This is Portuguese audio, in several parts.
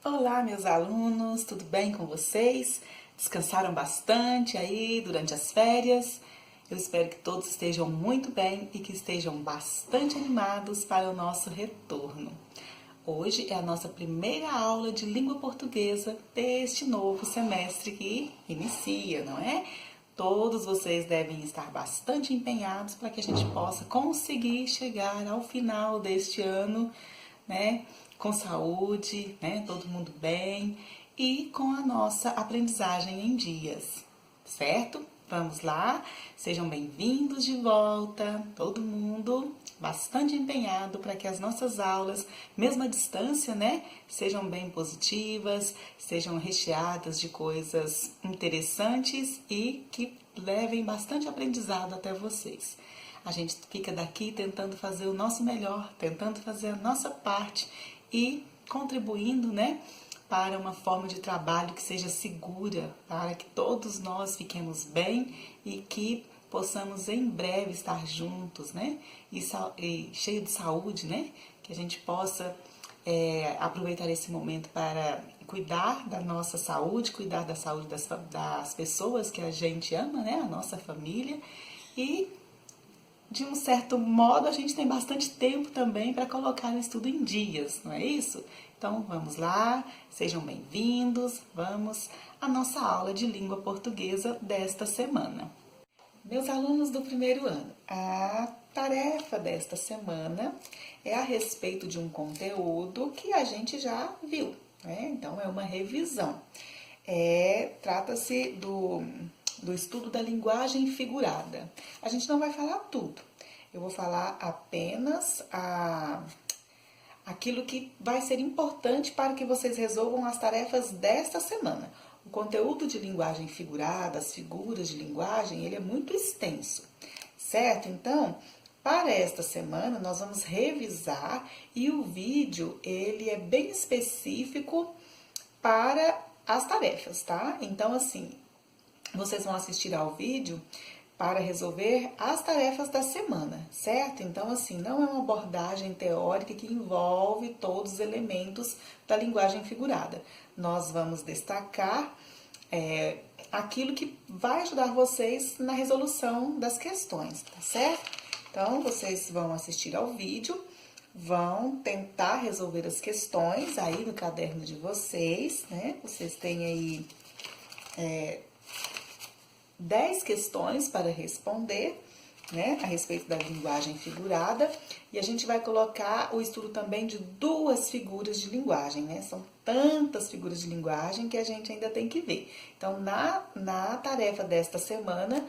Olá, meus alunos, tudo bem com vocês? Descansaram bastante aí durante as férias? Eu espero que todos estejam muito bem e que estejam bastante animados para o nosso retorno. Hoje é a nossa primeira aula de língua portuguesa deste novo semestre que inicia, não é? Todos vocês devem estar bastante empenhados para que a gente possa conseguir chegar ao final deste ano, né? Com saúde, né? Todo mundo bem e com a nossa aprendizagem em dias, certo? Vamos lá, sejam bem-vindos de volta, todo mundo bastante empenhado para que as nossas aulas, mesmo à distância, né, sejam bem positivas, sejam recheadas de coisas interessantes e que levem bastante aprendizado até vocês. A gente fica daqui tentando fazer o nosso melhor, tentando fazer a nossa parte e contribuindo, né, para uma forma de trabalho que seja segura, para que todos nós fiquemos bem e que possamos em breve estar juntos, né, e cheio de saúde, né, que a gente possa aproveitar esse momento para cuidar da nossa saúde, cuidar da saúde das pessoas que a gente ama, né, a nossa família e de um certo modo, a gente tem bastante tempo também para colocar o estudo em dias, não é isso? Então, vamos lá, sejam bem-vindos, vamos à nossa aula de língua portuguesa desta semana. Meus alunos do primeiro ano, a tarefa desta semana é a respeito de um conteúdo que a gente já viu, né? Então, é uma revisão. Trata-se do estudo da linguagem figurada. A gente não vai falar tudo, eu vou falar apenas aquilo que vai ser importante para que vocês resolvam as tarefas desta semana. O conteúdo de linguagem figurada, as figuras de linguagem, ele é muito extenso, certo? Então, para esta semana, nós vamos revisar e o vídeo, ele é bem específico para as tarefas, tá? Então, assim, vocês vão assistir ao vídeo para resolver as tarefas da semana, certo? Então, assim, não é uma abordagem teórica que envolve todos os elementos da linguagem figurada. Nós vamos destacar aquilo que vai ajudar vocês na resolução das questões, tá certo? Então, vocês vão assistir ao vídeo, vão tentar resolver as questões aí no caderno de vocês, né? Vocês têm aí 10 questões para responder, né, a respeito da linguagem figurada, e a gente vai colocar o estudo também de duas figuras de linguagem, né? São tantas figuras de linguagem que a gente ainda tem que ver. Então, na tarefa desta semana,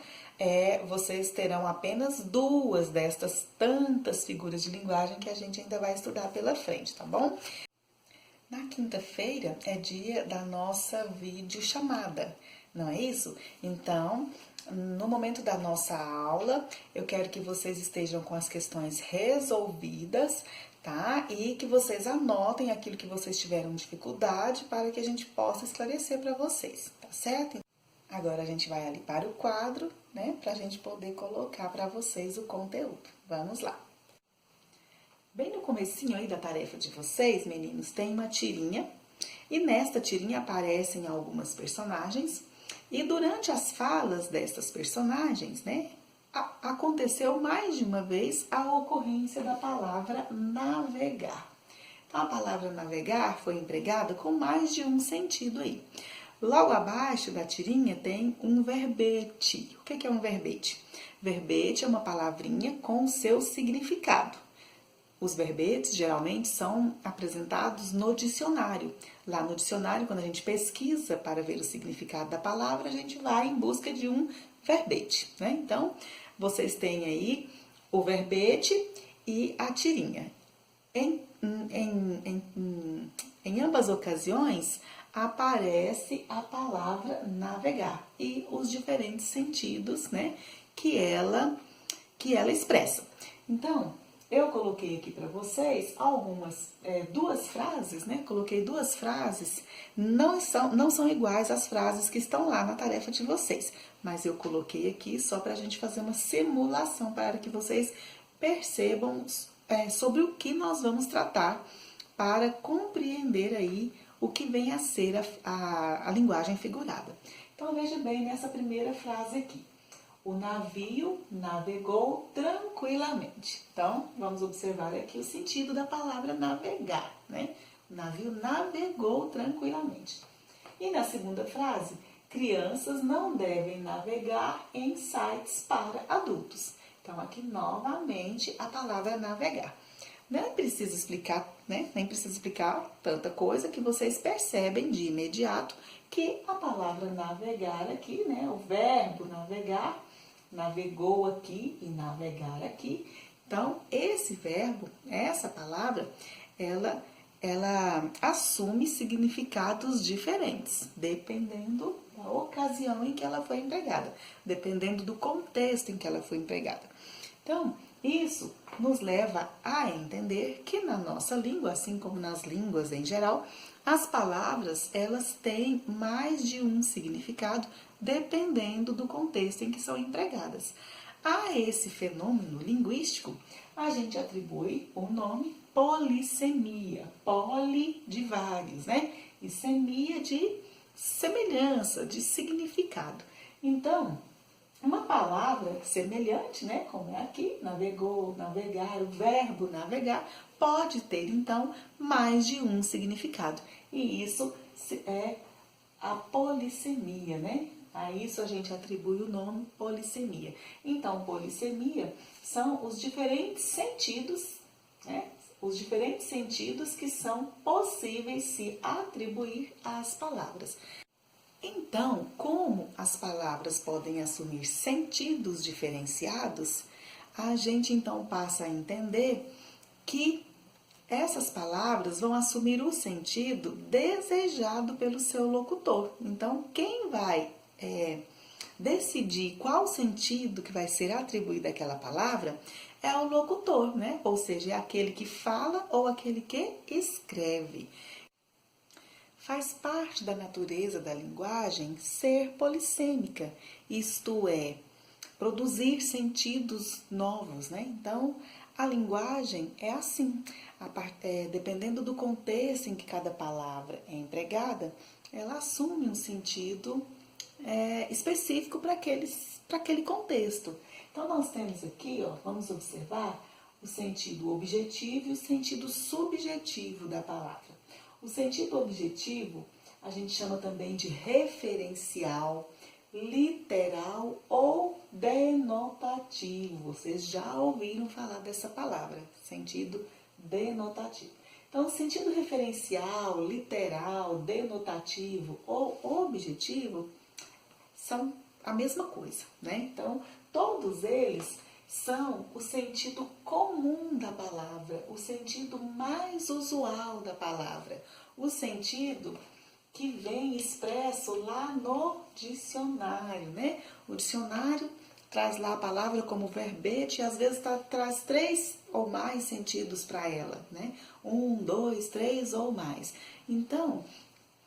vocês terão apenas duas destas tantas figuras de linguagem que a gente ainda vai estudar pela frente, tá bom? Na quinta-feira é dia da nossa videochamada, não é isso? Então, no momento da nossa aula, eu quero que vocês estejam com as questões resolvidas, tá? E que vocês anotem aquilo que vocês tiveram dificuldade para que a gente possa esclarecer para vocês, tá certo? Agora a gente vai ali para o quadro, né? Para a gente poder colocar para vocês o conteúdo. Vamos lá. Bem no comecinho aí da tarefa de vocês, meninos, tem uma tirinha. E nesta tirinha aparecem algumas personagens. E durante as falas destas personagens, né, aconteceu mais de uma vez a ocorrência da palavra navegar. Então, a palavra navegar foi empregada com mais de um sentido aí. Logo abaixo da tirinha tem um verbete. O que é um verbete? Verbete é uma palavrinha com seu significado. Os verbetes geralmente são apresentados no dicionário. Lá no dicionário, quando a gente pesquisa para ver o significado da palavra, a gente vai em busca de um verbete, né? Então, vocês têm aí o verbete e a tirinha. Em ambas ocasiões, aparece a palavra navegar e os diferentes sentidos, né, que ela expressa. Então, eu coloquei aqui para vocês duas frases, né? Coloquei duas frases, não são iguais às frases que estão lá na tarefa de vocês, mas eu coloquei aqui só para a gente fazer uma simulação, para que vocês percebam sobre o que nós vamos tratar, para compreender aí o que vem a ser a linguagem figurada. Então, veja bem nessa primeira frase aqui. O navio navegou tranquilamente. Então, vamos observar aqui o sentido da palavra navegar, né? O navio navegou tranquilamente. E na segunda frase, crianças não devem navegar em sites para adultos. Então, aqui novamente a palavra navegar. Nem precisa explicar, né? Nem precisa explicar tanta coisa que vocês percebem de imediato que a palavra navegar aqui, né? O verbo navegar, navegou aqui e navegar aqui. Então, esse verbo, essa palavra, ela assume significados diferentes, dependendo da ocasião em que ela foi empregada, dependendo do contexto em que ela foi empregada. Então, isso nos leva a entender que na nossa língua, assim como nas línguas em geral, as palavras, elas têm mais de um significado dependendo do contexto em que são empregadas. A esse fenômeno linguístico, a gente atribui o nome polissemia, poli de vários, né? E semia de semelhança, de significado. Então, uma palavra semelhante, né, como é aqui, navegou, navegar, o verbo navegar, pode ter, então, mais de um significado. E isso é a polissemia, né? A isso a gente atribui o nome polissemia. Então, polissemia são os diferentes sentidos, né? Os diferentes sentidos que são possíveis se atribuir às palavras. Então, como as palavras podem assumir sentidos diferenciados, a gente então passa a entender que essas palavras vão assumir o sentido desejado pelo seu locutor. Então, quem vai decidir qual sentido que vai ser atribuído àquela palavra é o locutor, né? Ou seja, é aquele que fala ou aquele que escreve. Faz parte da natureza da linguagem ser polissêmica, isto é, produzir sentidos novos, né? Então, a linguagem é assim, dependendo do contexto em que cada palavra é empregada, ela assume um sentido específico para aquele contexto. Então, nós temos aqui, ó, vamos observar o sentido objetivo e o sentido subjetivo da palavra. O sentido objetivo a gente chama também de referencial, literal ou denotativo. Vocês já ouviram falar dessa palavra, sentido denotativo. Então, sentido referencial, literal, denotativo ou objetivo são a mesma coisa, né? Então, todos eles são o sentido comum da palavra, o sentido mais usual da palavra, o sentido que vem expresso lá no dicionário, né? O dicionário traz lá a palavra como verbete e às vezes traz 3 ou mais sentidos para ela, né? 1, 2, 3 ou mais. Então,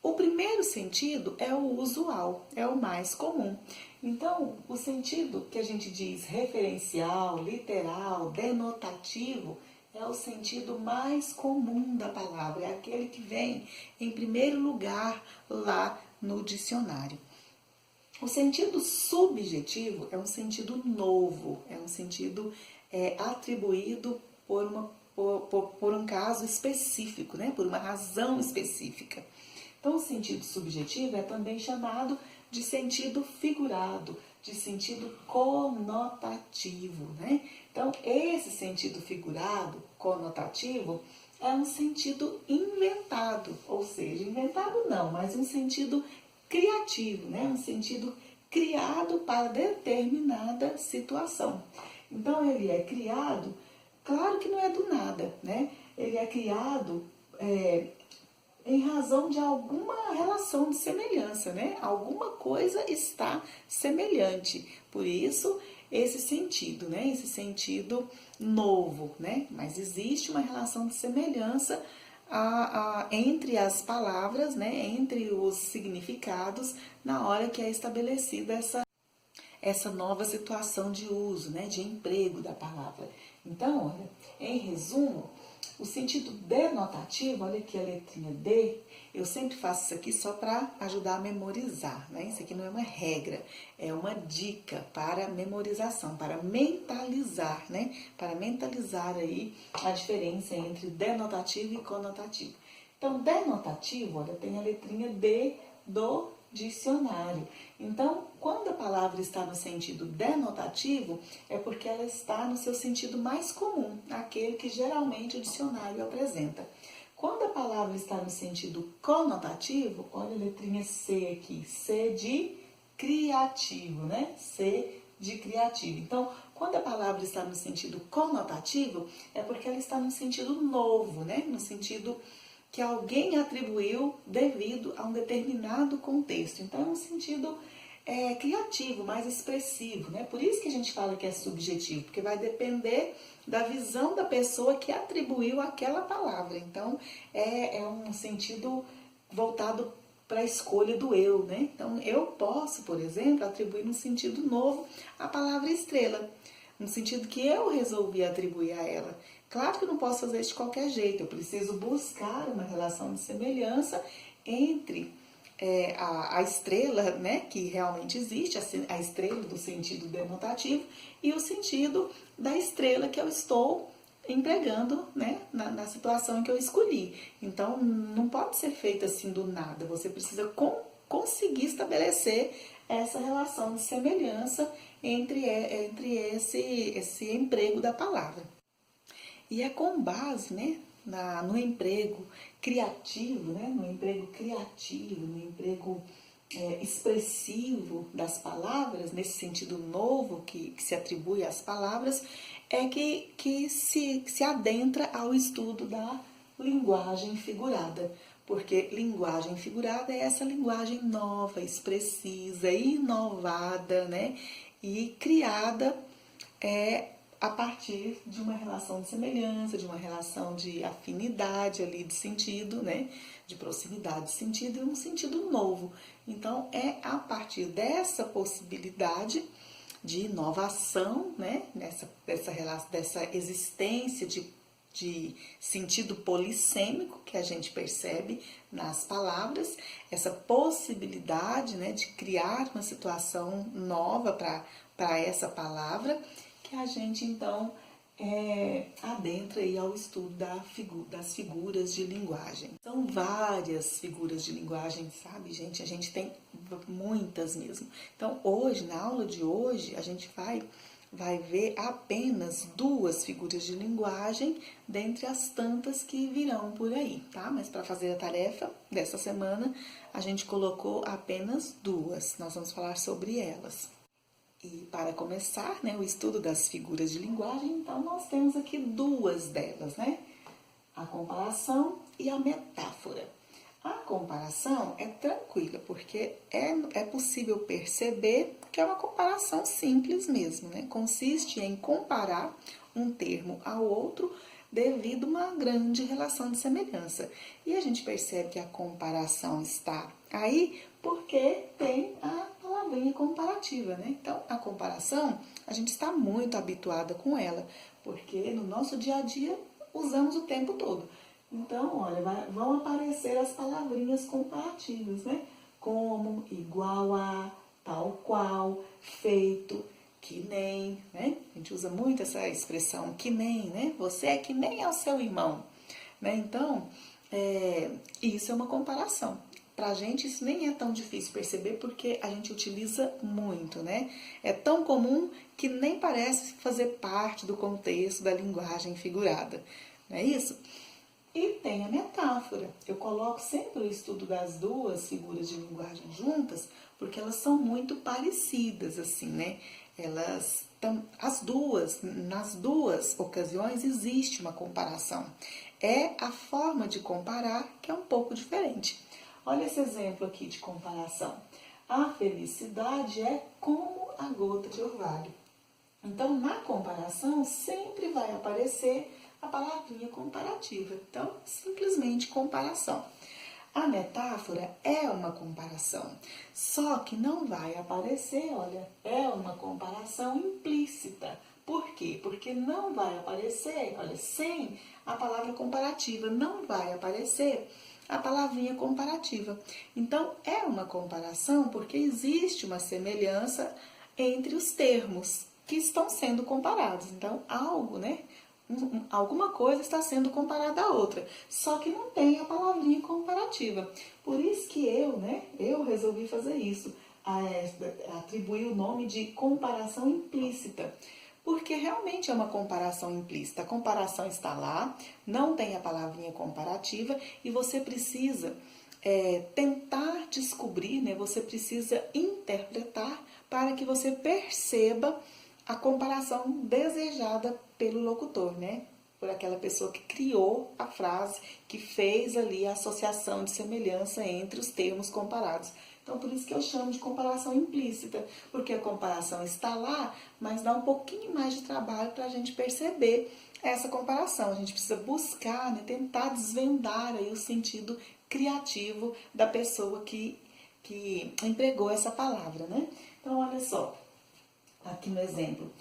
o primeiro sentido é o usual, é o mais comum. Então, o sentido que a gente diz referencial, literal, denotativo, é o sentido mais comum da palavra, é aquele que vem em primeiro lugar lá no dicionário. O sentido subjetivo é um sentido novo, é um sentido atribuído por um caso específico, né? Por uma razão específica. Então, o sentido subjetivo é também chamado de sentido figurado, de sentido conotativo, né? Então, esse sentido figurado, conotativo, é um sentido inventado, ou seja, inventado não, mas um sentido criativo, né? Um sentido criado para determinada situação. Então, ele é criado, claro que não é do nada, né? Ele é criado em razão de alguma relação de semelhança, né? Alguma coisa está semelhante. Por isso, esse sentido, né? Esse sentido novo, né? Mas existe uma relação de semelhança entre as palavras, né? Entre os significados, na hora que é estabelecida essa nova situação de uso, né? De emprego da palavra. Então, olha, em resumo, O sentido denotativo, olha aqui a letrinha D, eu sempre faço isso aqui só para ajudar a memorizar, né? Isso aqui não é uma regra, é uma dica para memorização, para mentalizar, né? Para mentalizar aí a diferença entre denotativo e conotativo. Então, denotativo, olha, tem a letrinha D do dicionário. Então, quando a palavra está no sentido denotativo, é porque ela está no seu sentido mais comum, aquele que geralmente o dicionário apresenta. Quando a palavra está no sentido conotativo, olha a letrinha C aqui, C de criativo, né? C de criativo. Então, quando a palavra está no sentido conotativo, é porque ela está no sentido novo, né? No sentido que alguém atribuiu devido a um determinado contexto. Então, é um sentido criativo, mais expressivo, né? Por isso que a gente fala que é subjetivo, porque vai depender da visão da pessoa que atribuiu aquela palavra. Então, é um sentido voltado para a escolha do eu, né? Então, eu posso, por exemplo, atribuir um sentido novo à palavra estrela, no sentido que eu resolvi atribuir a ela. Claro que eu não posso fazer isso de qualquer jeito, eu preciso buscar uma relação de semelhança entre a estrela, né, que realmente existe, a estrela do sentido denotativo, e o sentido da estrela que eu estou empregando, né, na situação em que eu escolhi. Então, não pode ser feito assim do nada, você precisa conseguir estabelecer essa relação de semelhança entre esse emprego da palavra. E é com base, né, no emprego criativo, né, no emprego criativo, no emprego expressivo das palavras, nesse sentido novo que se atribui às palavras, é que se adentra ao estudo da linguagem figurada. Porque linguagem figurada é essa linguagem nova, expressiva, inovada, né, e criada a partir de uma relação de semelhança, de uma relação de afinidade ali de sentido, né? De proximidade de sentido e um sentido novo. Então, é a partir dessa possibilidade de inovação, né? Dessa existência de sentido polissêmico que a gente percebe nas palavras, essa possibilidade, né, de criar uma situação nova para essa palavra, que a gente então adentra aí ao estudo das figuras de linguagem. São várias figuras de linguagem, sabe, gente? A gente tem muitas mesmo. Então, hoje, na aula de hoje, a gente vai ver apenas 2 figuras de linguagem dentre as tantas que virão por aí, tá? Mas para fazer a tarefa dessa semana, a gente colocou apenas 2. Nós vamos falar sobre elas. E para começar, né, o estudo das figuras de linguagem, então nós temos aqui 2 delas, né? A comparação e a metáfora. A comparação é tranquila, porque é possível perceber que é uma comparação simples mesmo, né? Consiste em comparar um termo ao outro devido a uma grande relação de semelhança. E a gente percebe que a comparação está aí porque tem a palavrinha comparativa, né? Então, a comparação, a gente está muito habituada com ela, porque no nosso dia a dia usamos o tempo todo. Então, olha, vão aparecer as palavrinhas comparativas, né? Como, igual a, tal qual, feito, que nem, né? A gente usa muito essa expressão, que nem, né? Você é que nem ao seu irmão, né? Então, isso é uma comparação. Pra gente isso nem é tão difícil perceber porque a gente utiliza muito, né? É tão comum que nem parece fazer parte do contexto da linguagem figurada, não é isso? E tem a metáfora. Eu coloco sempre o estudo das 2 figuras de linguagem juntas, porque elas são muito parecidas, assim, né? Nas duas ocasiões existe uma comparação. É a forma de comparar que é um pouco diferente. Olha esse exemplo aqui de comparação. A felicidade é como a gota de orvalho. Então, na comparação, sempre vai aparecer a palavrinha comparativa. Então, simplesmente comparação. A metáfora é uma comparação, só que não vai aparecer, olha, é uma comparação implícita. Por quê? Porque não vai aparecer, olha, sem a palavra comparativa, não vai aparecer a palavrinha comparativa. Então, é uma comparação porque existe uma semelhança entre os termos que estão sendo comparados. Então, algo, né? Alguma coisa está sendo comparada a outra, só que não tem a palavrinha comparativa. Por isso que eu resolvi fazer isso, atribuir o nome de comparação implícita, porque realmente é uma comparação implícita. A comparação está lá, não tem a palavrinha comparativa e você precisa tentar descobrir, né? Você precisa interpretar para que você perceba a comparação desejada pelo locutor, né? Por aquela pessoa que criou a frase, que fez ali a associação de semelhança entre os termos comparados. Então, por isso que eu chamo de comparação implícita, porque a comparação está lá, mas dá um pouquinho mais de trabalho para a gente perceber essa comparação. A gente precisa buscar, né, tentar desvendar aí o sentido criativo da pessoa que empregou essa palavra, né? Então, olha só. Aqui no exemplo,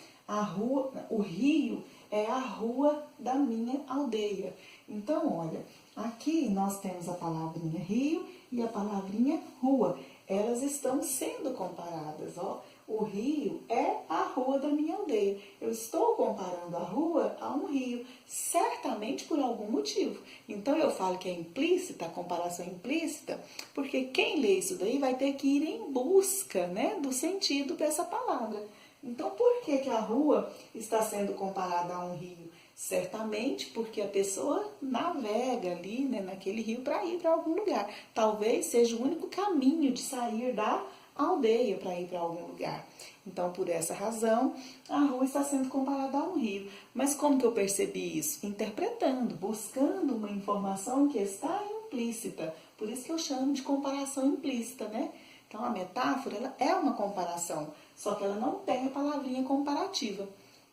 o rio é a rua da minha aldeia. Então, olha, aqui nós temos a palavrinha rio e a palavrinha rua. Elas estão sendo comparadas, ó. O rio é a rua da minha aldeia. Eu estou comparando a rua a um rio, certamente por algum motivo. Então eu falo que é implícita, a comparação é implícita, porque quem lê isso daí vai ter que ir em busca, né, do sentido dessa palavra. Então, por que a rua está sendo comparada a um rio? Certamente porque a pessoa navega ali, né, naquele rio para ir para algum lugar. Talvez seja o único caminho de sair da aldeia para ir para algum lugar. Então, por essa razão, a rua está sendo comparada a um rio. Mas como que eu percebi isso? Interpretando, buscando uma informação que está implícita. Por isso que eu chamo de comparação implícita, né? Então, a metáfora ela é uma comparação, só que ela não tem a palavrinha comparativa,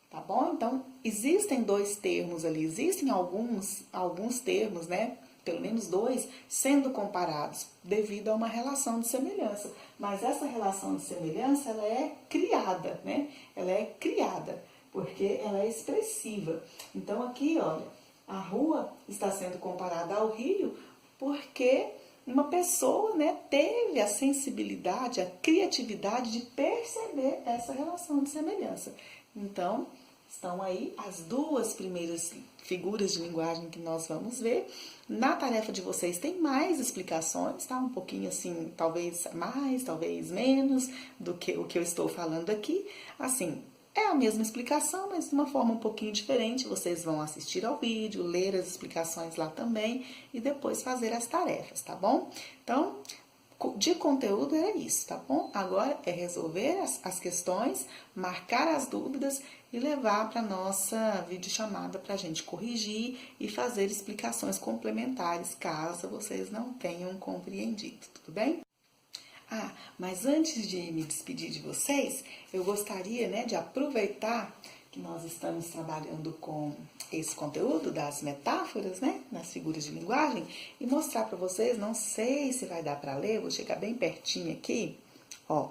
tá bom? Então, existem dois termos ali, existem alguns termos, né? Pelo menos dois, sendo comparados, devido a uma relação de semelhança. Mas essa relação de semelhança, ela é criada, né? Ela é criada, porque ela é expressiva. Então, aqui, olha, a rua está sendo comparada ao rio, porque uma pessoa, né, teve a sensibilidade, a criatividade de perceber essa relação de semelhança. Então, estão aí as duas primeiras figuras de linguagem que nós vamos ver. Na tarefa de vocês tem mais explicações, tá? Um pouquinho assim, talvez mais, talvez menos do que o que eu estou falando aqui. Assim, é a mesma explicação, mas de uma forma um pouquinho diferente. Vocês vão assistir ao vídeo, ler as explicações lá também e depois fazer as tarefas, tá bom? Então, de conteúdo era isso, tá bom? Agora é resolver as questões, marcar as dúvidas e levar para nossa videochamada para a gente corrigir e fazer explicações complementares, caso vocês não tenham compreendido, tudo bem? Ah, mas antes de me despedir de vocês, eu gostaria, né, de aproveitar que nós estamos trabalhando com esse conteúdo das metáforas, né, nas figuras de linguagem, e mostrar para vocês, não sei se vai dar para ler, vou chegar bem pertinho aqui, ó.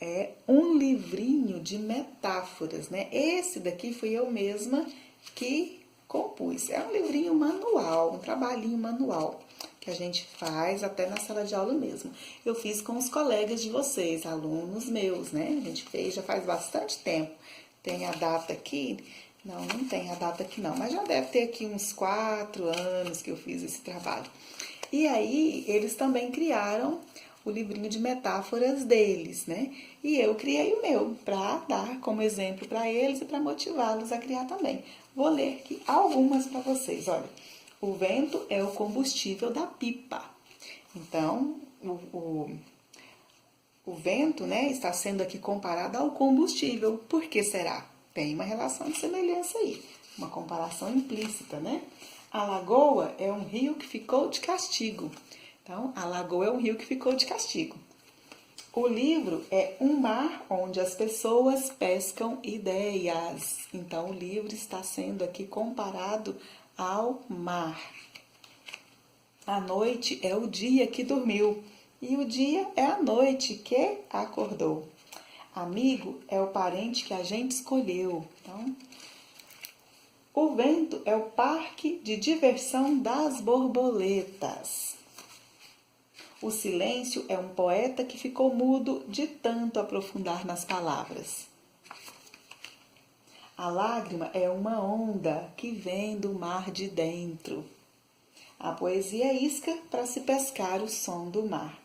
É um livrinho de metáforas, né? Esse daqui fui eu mesma que compus. É um livrinho manual, um trabalhinho manual que a gente faz até na sala de aula mesmo. Eu fiz com os colegas de vocês, alunos meus, né? A gente fez já faz bastante tempo. Tem a data aqui? Não tem a data aqui não, mas já deve ter aqui uns 4 anos que eu fiz esse trabalho. E aí, eles também criaram o livrinho de metáforas deles, né? E eu criei o meu para dar como exemplo para eles e para motivá-los a criar também. Vou ler aqui algumas para vocês, olha. O vento é o combustível da pipa. Então, o vento, né, está sendo aqui comparado ao combustível. Por que será? Tem uma relação de semelhança aí, uma comparação implícita, né? A lagoa é um rio que ficou de castigo. Então, a lagoa é um rio que ficou de castigo. O livro é um mar onde as pessoas pescam ideias. Então, o livro está sendo aqui comparado ao mar. A noite é o dia que dormiu e o dia é a noite que acordou. Amigo é o parente que a gente escolheu. Então, O vento é o parque de diversão das borboletas. O silêncio é um poeta que ficou mudo de tanto aprofundar nas palavras. A lágrima é uma onda que vem do mar de dentro. A poesia é isca para se pescar o som do mar.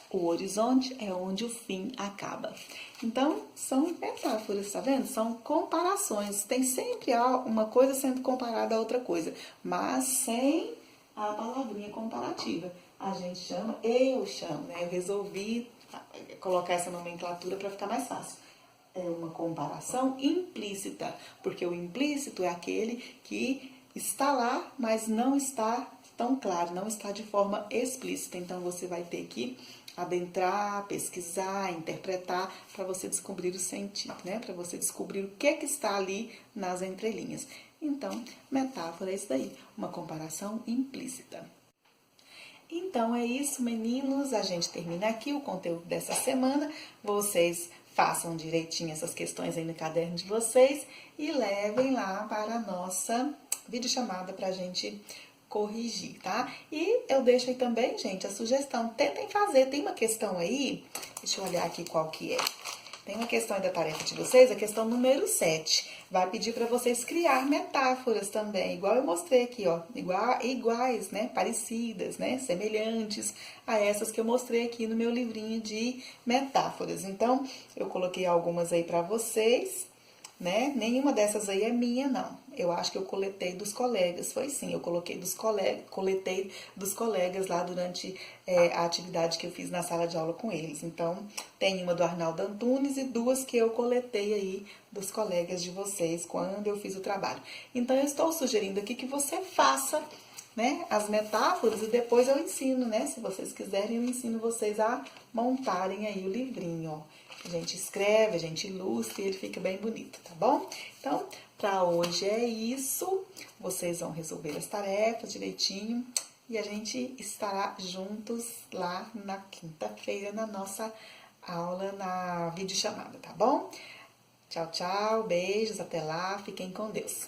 O horizonte é onde o fim acaba. Então, são metáforas, tá vendo? São comparações. Tem sempre uma coisa sendo comparada a outra coisa, mas sem a palavrinha comparativa. A gente chama, eu chamo, né? Eu resolvi colocar essa nomenclatura para ficar mais fácil. É uma comparação implícita, porque o implícito é aquele que está lá, mas não está tão claro, não está de forma explícita. Então, você vai ter que adentrar, pesquisar, interpretar, para você descobrir o sentido, né? Para você descobrir o que está ali nas entrelinhas. Então, metáfora é isso daí, uma comparação implícita. Então, é isso, meninos. A gente termina aqui o conteúdo dessa semana. Vocês façam direitinho essas questões aí no caderno de vocês e levem lá para a nossa videochamada para a gente corrigir, tá? E eu deixo aí também, gente, a sugestão. Tentem fazer. Tem uma questão aí, deixa eu olhar aqui qual que é. Tem uma questão aí da tarefa de vocês, a questão número 7. Vai pedir para vocês criar metáforas também, igual eu mostrei aqui, ó. Iguais, né? Parecidas, né? Semelhantes a essas que eu mostrei aqui no meu livrinho de metáforas. Então, eu coloquei algumas aí para vocês, né? Nenhuma dessas aí é minha, não. Eu acho que eu coletei dos colegas, foi sim, eu coletei dos colegas lá durante a atividade que eu fiz na sala de aula com eles. Então, tem uma do Arnaldo Antunes e duas que eu coletei aí dos colegas de vocês quando eu fiz o trabalho. Então, eu estou sugerindo aqui que você faça, né, as metáforas e depois eu ensino, né? Se vocês quiserem, eu ensino vocês a montarem aí o livrinho, ó. A gente escreve, a gente ilustra e ele fica bem bonito, tá bom? Então, para hoje é isso. Vocês vão resolver as tarefas direitinho e a gente estará juntos lá na quinta-feira na nossa aula na videochamada, tá bom? Tchau, tchau, beijos, até lá, fiquem com Deus.